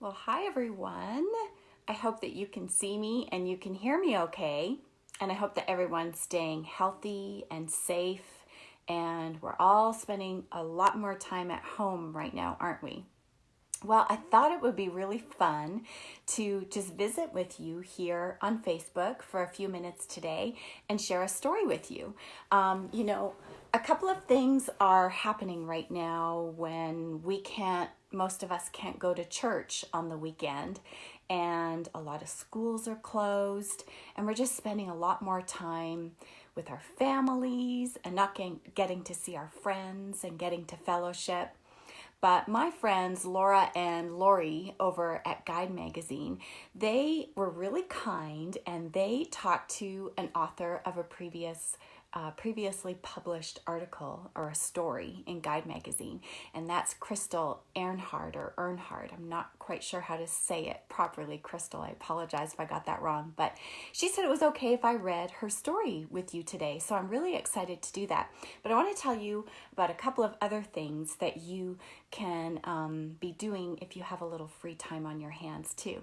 Well, hi everyone. I hope that you can see me and you can hear me okay. And I hope that everyone's staying healthy and safe. And we're all spending a lot more time at home right now, aren't we? Well, I thought it would be really fun to just visit with you here on Facebook for a few minutes today and share a story with you. A couple of things are happening right now when most of us can't go to church on the weekend, and a lot of schools are closed, and we're just spending a lot more time with our families and not getting to see our friends and getting to fellowship. But my friends, Laura and Lori over at Guide Magazine, they were really kind and they talked to an author of a previously published article or a story in Guide Magazine, and that's Crystal Earnhardt or Earnhardt. I'm not quite sure how to say it properly, Crystal. I apologize if I got that wrong, but she said it was okay if I read her story with you today, so I'm really excited to do that. But I want to tell you about a couple of other things that you can be doing if you have a little free time on your hands too.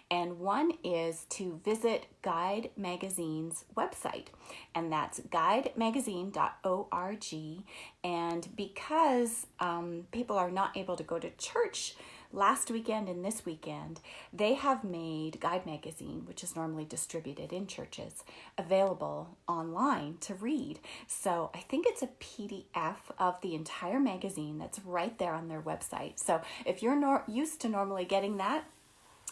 And one is to visit Guide Magazine's website, and that's guidemagazine.org. And because people are not able to go to church last weekend and this weekend, they have made Guide Magazine, which is normally distributed in churches, available online to read. So I think it's a PDF of the entire magazine that's right there on their website. So if you're used to normally getting that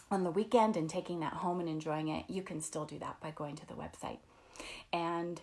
on the weekend and taking that home and enjoying it, you can still do that by going to the website. And,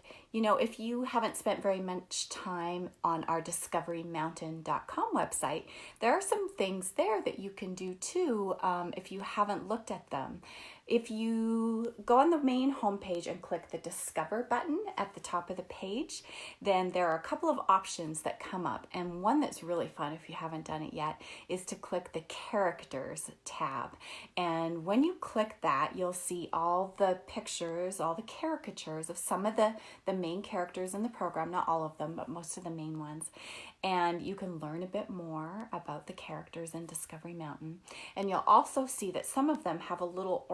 if you haven't spent very much time on our discoverymountain.com website, there are some things there that you can do too if you haven't looked at them. If you go on the main homepage and click the Discover button at the top of the page, then there are a couple of options that come up. And one that's really fun, if you haven't done it yet, is to click the Characters tab. And when you click that, you'll see all the pictures, all the caricatures of some of the main characters in the program, not all of them, but most of the main ones. And you can learn a bit more about the characters in Discovery Mountain. And you'll also see that some of them have a little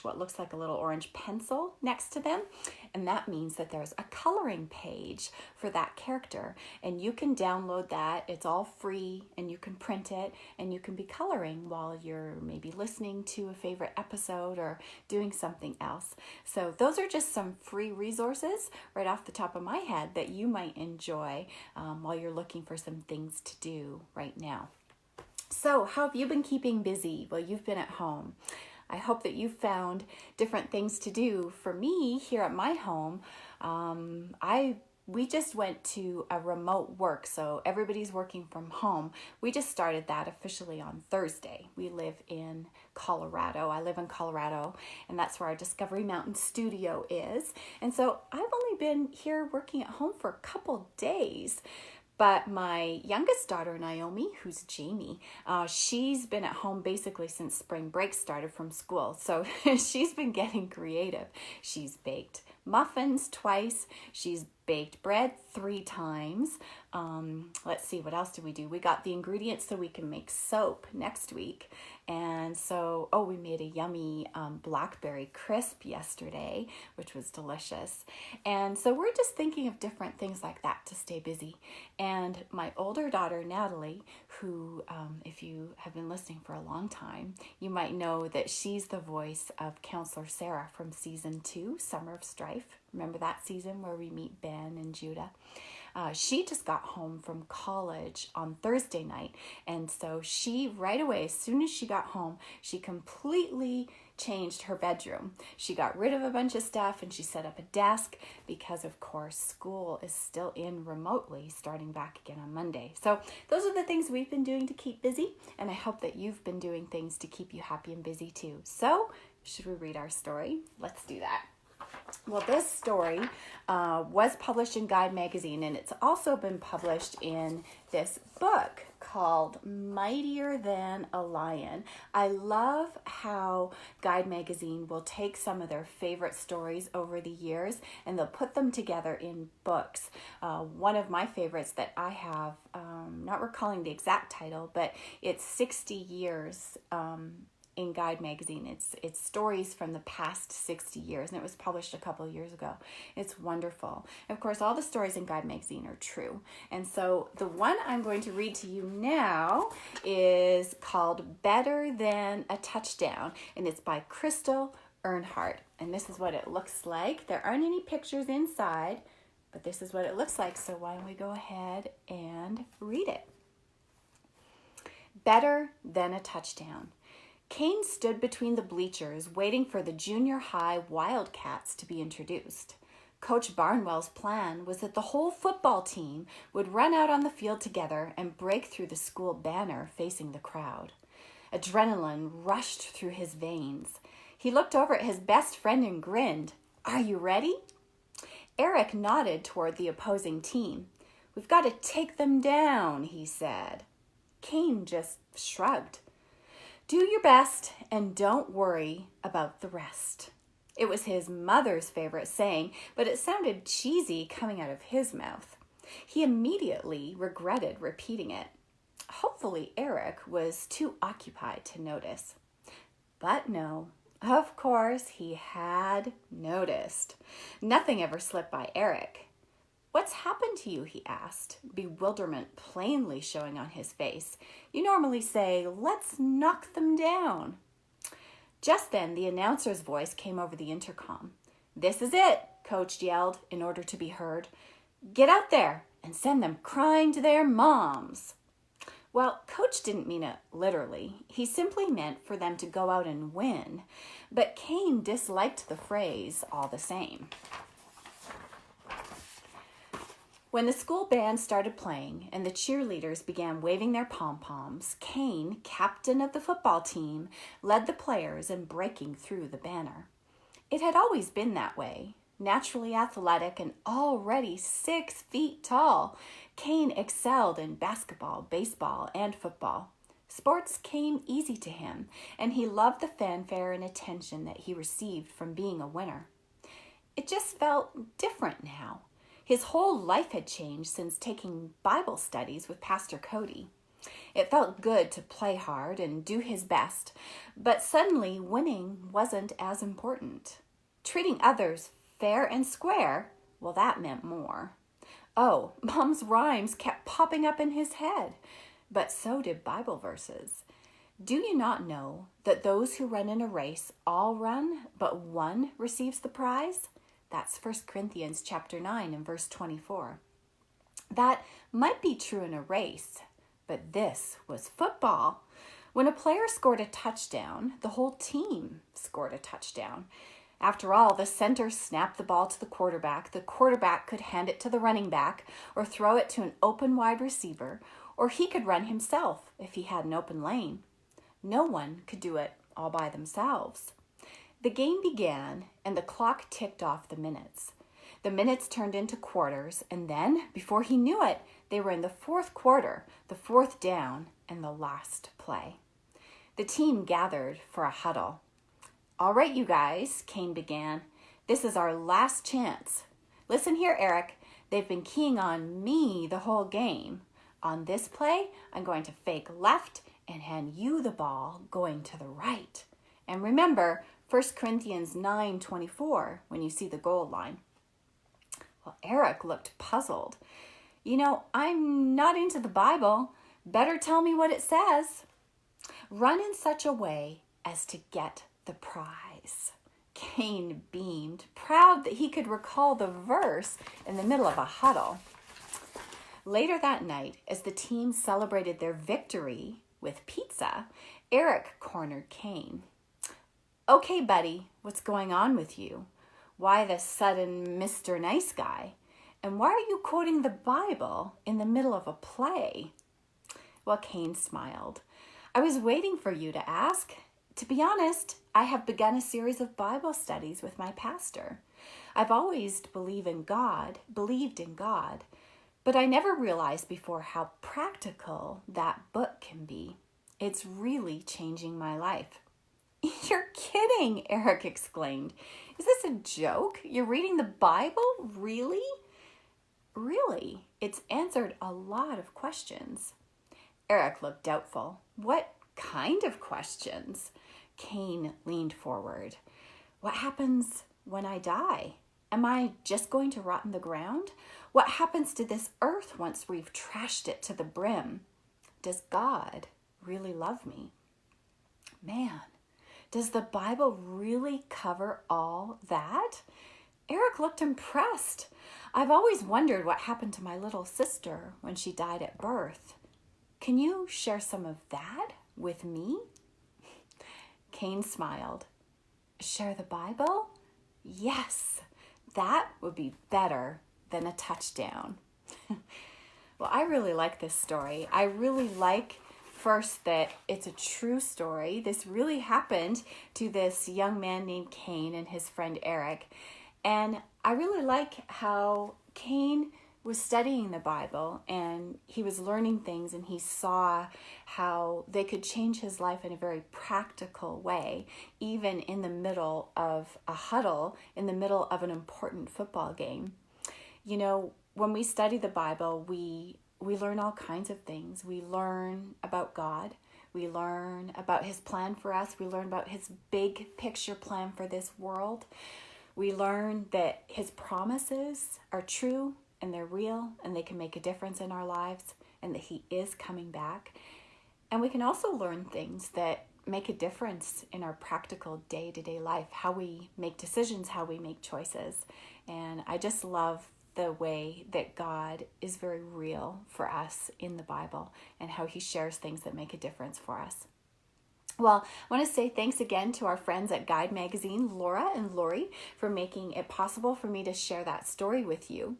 what looks like a little orange pencil next to them. And that means that there's a coloring page for that character. And you can download that. It's all free, and you can print it, and you can be coloring while you're maybe listening to a favorite episode or doing something else. So those are just some free resources right off the top of my head that you might enjoy while you're looking for some things to do right now. So how have you been keeping busy while you've been at home? I hope that you found different things to do. For me, here at my home, we just went to a remote work, so everybody's working from home. We just started that officially on Thursday. We live in Colorado. I live in Colorado, and that's where our Discovery Mountain studio is. And so I've only been here working at home for a couple days. But my youngest daughter, Naomi, who's Jamie, she's been at home basically since spring break started from school. So she's been getting creative. She's baked muffins twice. She's baked bread 3 times. Let's see, what else did we do? We got the ingredients so we can make soap next week. And so, we made a yummy blackberry crisp yesterday, which was delicious. And so we're just thinking of different things like that to stay busy. And my older daughter, Natalie, who, if you have been listening for a long time, you might know that she's the voice of Counselor Sarah from season 2, Summer of Strife. Remember that season where we meet Ben and Judah? She just got home from college on Thursday night. And so she, right away, as soon as she got home, she completely changed her bedroom. She got rid of a bunch of stuff and she set up a desk because, of course, school is still in remotely starting back again on Monday. So those are the things we've been doing to keep busy. And I hope that you've been doing things to keep you happy and busy too. So should we read our story? Let's do that. Well, this story was published in Guide Magazine, and it's also been published in this book called Mightier Than a Lion. I love how Guide Magazine will take some of their favorite stories over the years and they'll put them together in books. One of my favorites that I have, not recalling the exact title, but it's 60 years in Guide Magazine. It's stories from the past 60 years, and it was published a couple of years ago. It's wonderful. Of course, all the stories in Guide Magazine are true. And so the one I'm going to read to you now is called Better Than a Touchdown, and it's by Crystal Earnhardt. And this is what it looks like. There aren't any pictures inside, but this is what it looks like. So why don't we go ahead and read it. Better Than a Touchdown. Cain stood between the bleachers waiting for the junior high Wildcats to be introduced. Coach Barnwell's plan was that the whole football team would run out on the field together and break through the school banner facing the crowd. Adrenaline rushed through his veins. He looked over at his best friend and grinned. "Are you ready?" Eric nodded toward the opposing team. "We've got to take them down," he said. Cain just shrugged. "Do your best and don't worry about the rest." It was his mother's favorite saying, but it sounded cheesy coming out of his mouth. He immediately regretted repeating it. Hopefully Eric was too occupied to notice. But no, of course he had noticed. Nothing ever slipped by Eric. "What's happened to you?" he asked, bewilderment plainly showing on his face. "You normally say, 'Let's knock them down.'" Just then, the announcer's voice came over the intercom. "This is it," Coach yelled in order to be heard. "Get out there and send them crying to their moms." Well, Coach didn't mean it literally. He simply meant for them to go out and win. But Cain disliked the phrase all the same. When the school band started playing and the cheerleaders began waving their pom-poms, Cain, captain of the football team, led the players in breaking through the banner. It had always been that way. Naturally athletic and already 6 feet tall, Cain excelled in basketball, baseball, and football. Sports came easy to him, and he loved the fanfare and attention that he received from being a winner. It just felt different now. His whole life had changed since taking Bible studies with Pastor Cody. It felt good to play hard and do his best, but suddenly winning wasn't as important. Treating others fair and square, well, that meant more. Oh, Mom's rhymes kept popping up in his head, but so did Bible verses. Do you not know that those who run in a race all run, but one receives the prize? That's 1 Corinthians chapter 9 and verse 24. That might be true in a race, but this was football. When a player scored a touchdown, the whole team scored a touchdown. After all, the center snapped the ball to the quarterback could hand it to the running back or throw it to an open wide receiver, or he could run himself if he had an open lane. No one could do it all by themselves. The game began, and the clock ticked off the minutes. The minutes turned into quarters, and then, before he knew it, they were in the 4th quarter, the 4th down, and the last play. The team gathered for a huddle. "All right, you guys," Cain began. "This is our last chance. Listen here, Eric. They've been keying on me the whole game. On this play, I'm going to fake left and hand you the ball going to the right. And remember, 1 Corinthians 9:24 when you see the goal line." Well, Eric looked puzzled. "I'm not into the Bible. Better tell me what it says." "Run in such a way as to get the prize." Cain beamed, proud that he could recall the verse in the middle of a huddle. Later that night, as the team celebrated their victory with pizza, Eric cornered Cain. "Okay, buddy, what's going on with you? Why the sudden Mr. Nice Guy? And why are you quoting the Bible in the middle of a play?" Well, Cain smiled. "I was waiting for you to ask. To be honest, I have begun a series of Bible studies with my pastor. I've always believed in God, But I never realized before how practical that book can be. It's really changing my life. You're kidding, Eric exclaimed. Is this a joke? You're reading the Bible? Really? Really? It's answered a lot of questions. Eric looked doubtful. What kind of questions? Cain leaned forward. What happens when I die? Am I just going to rot in the ground? What happens to this earth once we've trashed it to the brim? Does God really love me? Man, does the Bible really cover all that? Eric looked impressed. I've always wondered what happened to my little sister when she died at birth. Can you share some of that with me? Cain smiled. Share the Bible? Yes, that would be better than a touchdown. Well, I really like this story. I really like first that it's a true story. This really happened to this young man named Cain and his friend Eric. And I really like how Cain was studying the Bible and he was learning things, and he saw how they could change his life in a very practical way, even in the middle of a huddle, in the middle of an important football game. You know, when we study the Bible, we learn all kinds of things. We learn about God. We learn about his plan for us. We learn about his big picture plan for this world. We learn that his promises are true and they're real and they can make a difference in our lives, and that he is coming back. And we can also learn things that make a difference in our practical day-to-day life, how we make decisions, how we make choices. And I just love the way that God is very real for us in the Bible and how he shares things that make a difference for us. Well, I want to say thanks again to our friends at Guide Magazine, Laura and Lori, for making it possible for me to share that story with you.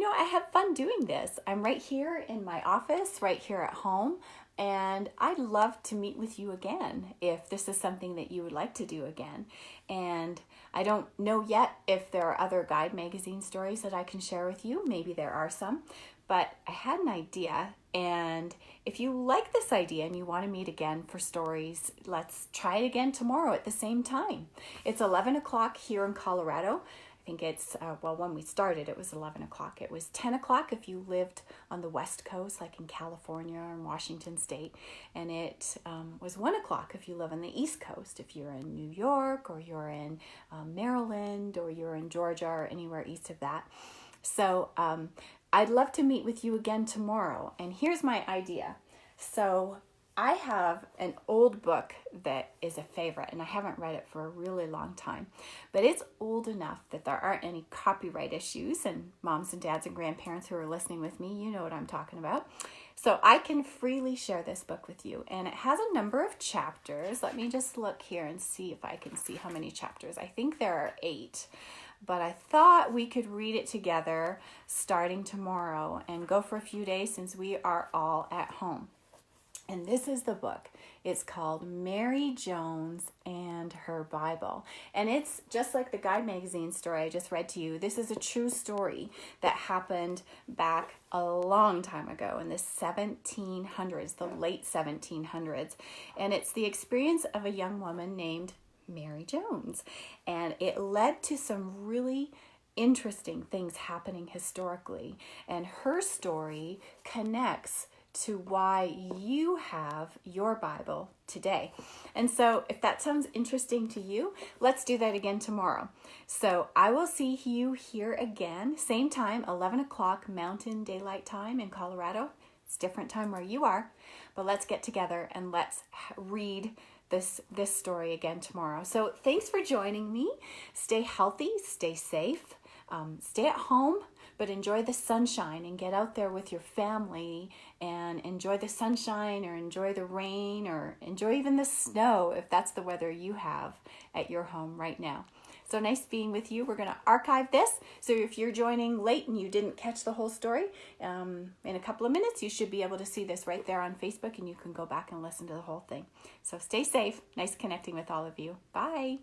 I have fun doing this. I'm right here in my office, right here at home, and I'd love to meet with you again if this is something that you would like to do again. And I don't know yet if there are other Guide Magazine stories that I can share with you. Maybe there are some, but I had an idea. And if you like this idea and you want to meet again for stories, let's try it again tomorrow at the same time. It's 11 o'clock here in Colorado. I think it's, when we started, it was 11 o'clock. It was 10 o'clock if you lived on the West Coast, like in California or in Washington State. And it was 1 o'clock if you live on the East Coast, if you're in New York or you're in Maryland or you're in Georgia or anywhere east of that. So I'd love to meet with you again tomorrow. And here's my idea. So I have an old book that is a favorite, and I haven't read it for a really long time, but it's old enough that there aren't any copyright issues, and moms and dads and grandparents who are listening with me, you know what I'm talking about. So I can freely share this book with you, and it has a number of chapters. Let me just look here and see if I can see how many chapters. I think there are 8. But I thought we could read it together starting tomorrow and go for a few days since we are all at home. And this is the book. It's called Mary Jones and Her Bible. And it's just like the Guide Magazine story I just read to you. This is a true story that happened back a long time ago in the 1700s, the late 1700s. And it's the experience of a young woman named Mary Jones. And it led to some really interesting things happening historically. And her story connects to why you have your Bible today. And so if that sounds interesting to you, let's do that again tomorrow. So I will see you here again, same time, 11 o'clock Mountain Daylight Time in Colorado. It's different time where you are, but let's get together and let's read this story again tomorrow. So thanks for joining me. Stay healthy, stay safe, stay at home, but enjoy the sunshine and get out there with your family and enjoy the sunshine or enjoy the rain or enjoy even the snow if that's the weather you have at your home right now. So nice being with you. We're going to archive this. So if you're joining late and you didn't catch the whole story, in a couple of minutes, you should be able to see this right there on Facebook and you can go back and listen to the whole thing. So stay safe. Nice connecting with all of you. Bye.